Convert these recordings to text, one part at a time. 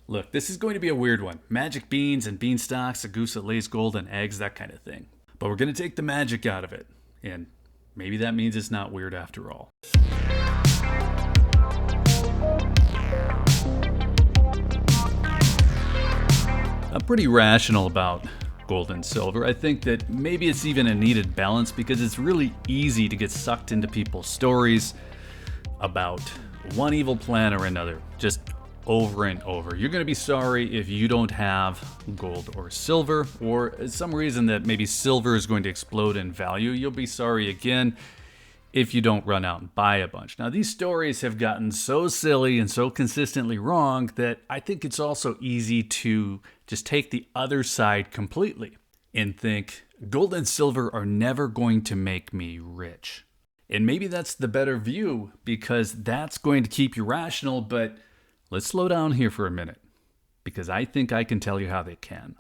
Look, this is going to be a weird one. Magic beans and beanstalks, a goose that lays golden eggs, that kind of thing. But we're going to take the magic out of it. And maybe that means it's not weird after all. I'm pretty rational about gold and silver. I think that maybe it's even a needed balance because it's really easy to get sucked into people's stories about one evil plan or another, just over and over. You're going to be sorry if you don't have gold or silver, or some reason that maybe silver is going to explode in value. You'll be sorry again if you don't run out and buy a bunch. Now, these stories have gotten so silly and so consistently wrong that I think it's also easy to just take the other side completely and think gold and silver are never going to make me rich. And maybe that's the better view because that's going to keep you rational, but let's slow down here for a minute because I think I can tell you how they can.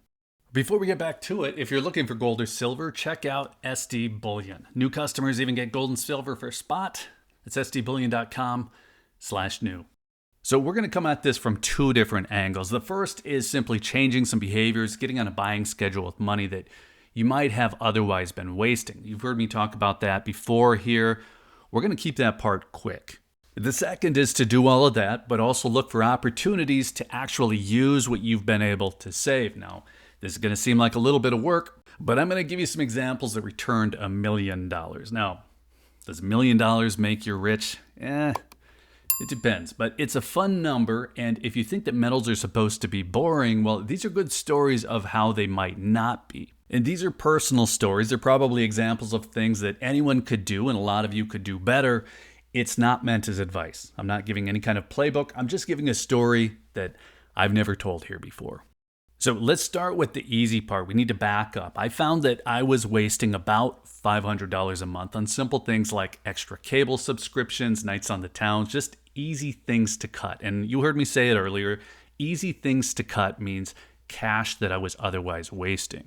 Before we get back to it, if you're looking for gold or silver, check out SD Bullion. New customers even get gold and silver for spot. It's sdbullion.com/new. So we're going to come at this from two different angles. The first is simply changing some behaviors, getting on a buying schedule with money that you might have otherwise been wasting. You've heard me talk about that before here. We're going to keep that part quick. The second is to do all of that, but also look for opportunities to actually use what you've been able to save. Now, this is going to seem like a little bit of work, but I'm going to give you some examples that returned $1 million. Now, does $1 million make you rich? It depends, but it's a fun number, and if you think that metals are supposed to be boring, well, these are good stories of how they might not be. And these are personal stories. They're probably examples of things that anyone could do, and a lot of you could do better. It's not meant as advice. I'm not giving any kind of playbook. I'm just giving a story that I've never told here before. So let's start with the easy part. We need to back up. I found that I was wasting about $500 a month on simple things like extra cable subscriptions, nights on the town, just easy things to cut. And you heard me say it earlier, easy things to cut means cash that I was otherwise wasting.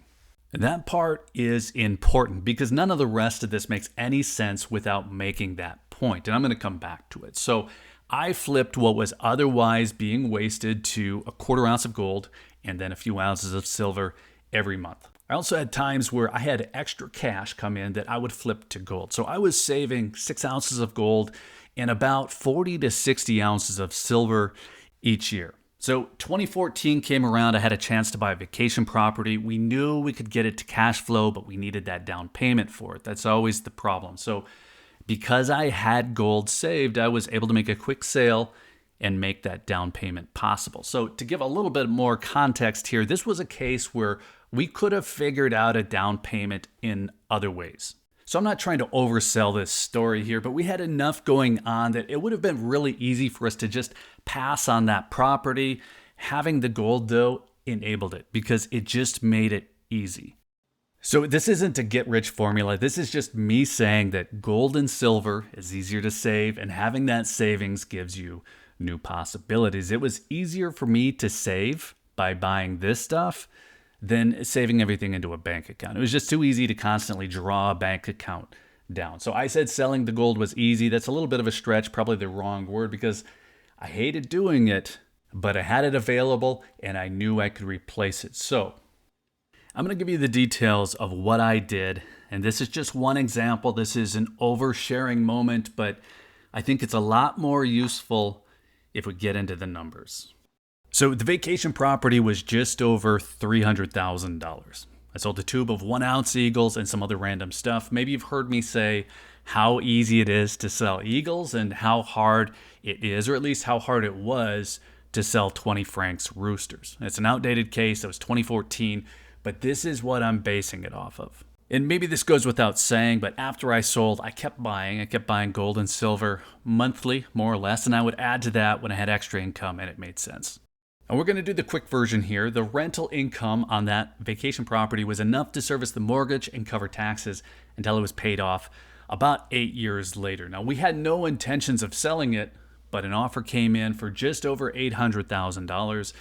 And that part is important because none of the rest of this makes any sense without making that point. And I'm going to come back to it. So I flipped what was otherwise being wasted to a quarter ounce of gold and then a few ounces of silver every month. I also had times where I had extra cash come in that I would flip to gold. So I was saving 6 ounces of gold and about 40 to 60 ounces of silver each year. So 2014 came around, I had a chance to buy a vacation property. We knew we could get it to cash flow, but we needed that down payment for it. That's always the problem. So because I had gold saved, I was able to make a quick sale and make that down payment possible. So to give a little bit more context here, this was a case where we could have figured out a down payment in other ways. So I'm not trying to oversell this story here, but we had enough going on that it would have been really easy for us to just pass on that property. Having the gold, though, enabled it because it just made it easy. So this isn't a get-rich formula. This is just me saying that gold and silver is easier to save, and having that savings gives you new possibilities. It was easier for me to save by buying this stuff than saving everything into a bank account. It was just too easy to constantly draw a bank account down. So I said selling the gold was easy. That's a little bit of a stretch, probably the wrong word, because I hated doing it, but I had it available and I knew I could replace it. So I'm going to give you the details of what I did. And this is just one example. This is an oversharing moment, but I think it's a lot more useful if we get into the numbers. So the vacation property was just over $300,000. I sold a tube of 1 ounce eagles and some other random stuff. Maybe you've heard me say how easy it is to sell eagles and how hard it is, or at least how hard it was to sell 20 francs roosters. It's an outdated case. That was 2014, but this is what I'm basing it off of. And maybe this goes without saying, but after I sold, I kept buying gold and silver monthly, more or less, and I would add to that when I had extra income and it made sense. And we're going to do the quick version here. The rental income on that vacation property was enough to service the mortgage and cover taxes until it was paid off about 8 years later. Now, we had no intentions of selling it, but an offer came in for just over $800,000,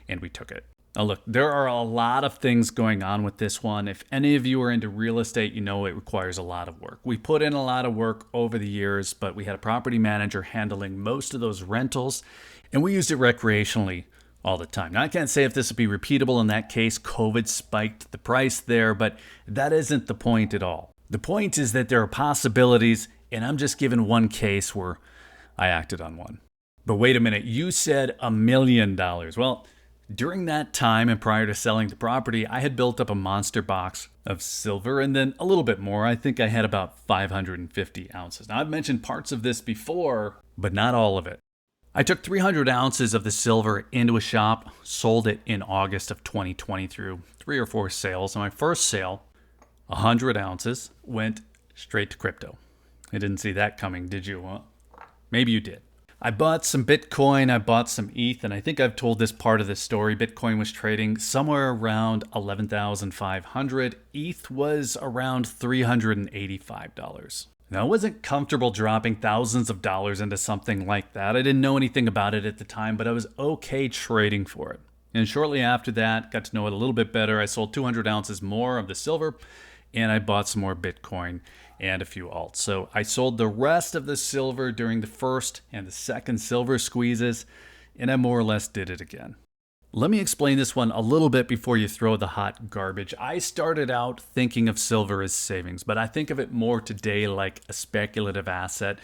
and we took it. Now, look, there are a lot of things going on with this one. If any of you are into real estate, you know it requires a lot of work. We put in a lot of work over the years, but we had a property manager handling most of those rentals, and we used it recreationally all the time. Now, I can't say if this would be repeatable in that case. COVID spiked the price there, but that isn't the point at all. The point is that there are possibilities, and I'm just giving one case where I acted on one. But wait a minute, you said $1 million. Well, during that time and prior to selling the property, I had built up a monster box of silver and then a little bit more. I think I had about 550 ounces. Now, I've mentioned parts of this before, but not all of it. I took 300 ounces of the silver into a shop, sold it in August of 2020 through 3 or 4 sales. And my first sale, 100 ounces, went straight to crypto. I didn't see that coming, did you? Well, maybe you did. I bought some Bitcoin, I bought some ETH, and I think I've told this part of the story. Bitcoin was trading somewhere around 11,500. ETH was around $385. Now, I wasn't comfortable dropping thousands of dollars into something like that. I didn't know anything about it at the time, but I was okay trading for it. And shortly after that, got to know it a little bit better. I sold 200 ounces more of the silver, and I bought some more Bitcoin and a few alts. So I sold the rest of the silver during the first and the second silver squeezes, and I more or less did it again. Let me explain this one a little bit before you throw the hot garbage. I started out thinking of silver as savings, but I think of it more today like a speculative asset.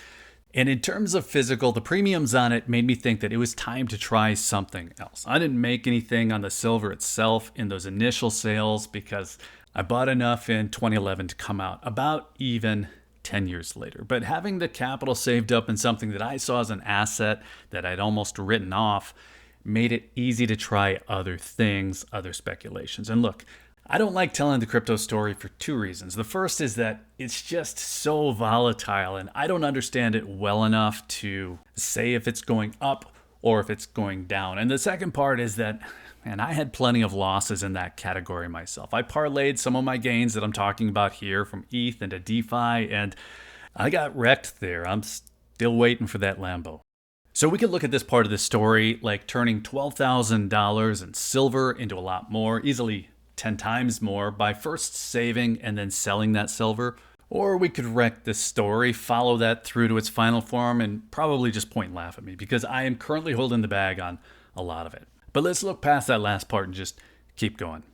And in terms of physical, the premiums on it made me think that it was time to try something else. I didn't make anything on the silver itself in those initial sales because I bought enough in 2011 to come out about even 10 years later. But having the capital saved up in something that I saw as an asset that I'd almost written off made it easy to try other things, other speculations. And look, I don't like telling the crypto story for 2 reasons. The first is that it's just so volatile and I don't understand it well enough to say if it's going up or if it's going down. And the second part is that, man, I had plenty of losses in that category myself. I parlayed some of my gains that I'm talking about here from ETH into DeFi, and I got wrecked there. I'm still waiting for that Lambo. So we could look at this part of the story like turning $12,000 in silver into a lot more, easily 10 times more, by first saving and then selling that silver. Or we could wreck this story, follow that through to its final form, and probably just point and laugh at me because I am currently holding the bag on a lot of it. But let's look past that last part and just keep going.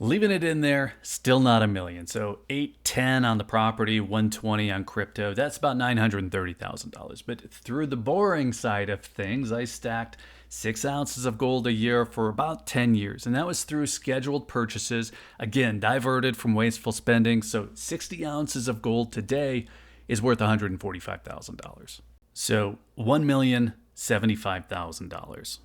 Leaving it in there, still not $1 million. So 810 on the property, 120 on crypto. That's about $930,000. But through the boring side of things, I stacked 6 ounces of gold a year for about 10 years. And that was through scheduled purchases, again, diverted from wasteful spending. So 60 ounces of gold today is worth $145,000. So $1,075,000.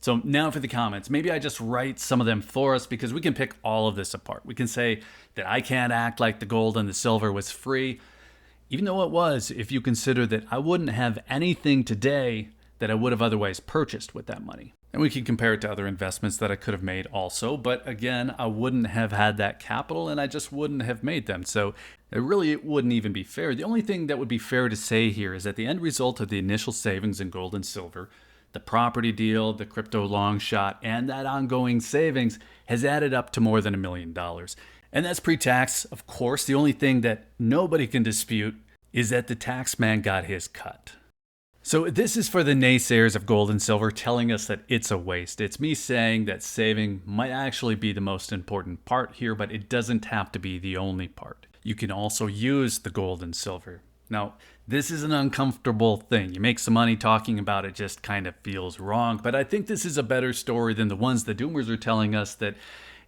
So now for the comments. Maybe I just write some of them for us because we can pick all of this apart. We can say that I can't act like the gold and the silver was free, even though it was, if you consider that I wouldn't have anything today that I would have otherwise purchased with that money. And we can compare it to other investments that I could have made also. But again, I wouldn't have had that capital and I just wouldn't have made them. So it wouldn't even be fair. The only thing that would be fair to say here is that the end result of the initial savings in gold and silver, the property deal, the crypto long shot, and that ongoing savings has added up to more than $1 million. And that's pre-tax. Of course, the only thing that nobody can dispute is that the tax man got his cut. So this is for the naysayers of gold and silver telling us that it's a waste. It's me saying that saving might actually be the most important part here, but it doesn't have to be the only part. You can also use the gold and silver. Now, this is an uncomfortable thing. You make some money talking about it, just kind of feels wrong. But I think this is a better story than the ones the doomers are telling us that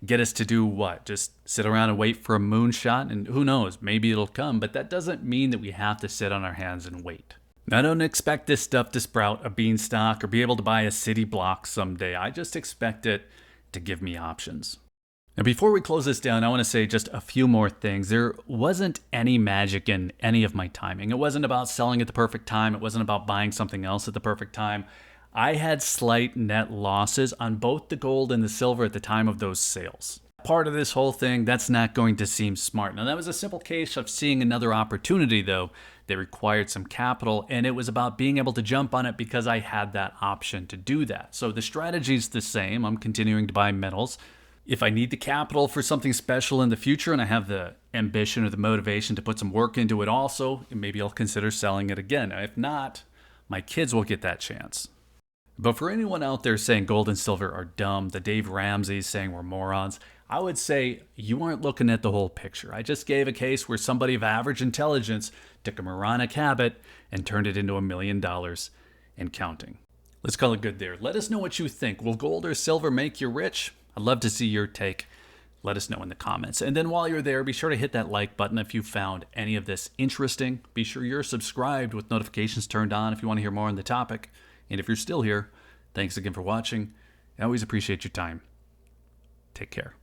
get us to do what? Just sit around and wait for a moonshot? And who knows, maybe it'll come. But that doesn't mean that we have to sit on our hands and wait. Now, I don't expect this stuff to sprout a beanstalk or be able to buy a city block someday. I just expect it to give me options. Now, before we close this down, I want to say just a few more things. There wasn't any magic in any of my timing. It wasn't about selling at the perfect time. It wasn't about buying something else at the perfect time. I had slight net losses on both the gold and the silver at the time of those sales. Part of this whole thing, that's not going to seem smart. Now, that was a simple case of seeing another opportunity, though, that required some capital, and it was about being able to jump on it because I had that option to do that. So the strategy's the same. I'm continuing to buy metals. If I need the capital for something special in the future and I have the ambition or the motivation to put some work into it also, maybe I'll consider selling it again. If not, my kids will get that chance. But for anyone out there saying gold and silver are dumb, the Dave Ramsey's saying we're morons, I would say you aren't looking at the whole picture. I just gave a case where somebody of average intelligence took a moronic habit and turned it into $1 million and counting. Let's call it good there. Let us know what you think. Will gold or silver make you rich? I'd love to see your take. Let us know in the comments. And then while you're there, be sure to hit that like button if you found any of this interesting. Be sure you're subscribed with notifications turned on if you want to hear more on the topic. And if you're still here, thanks again for watching. I always appreciate your time. Take care.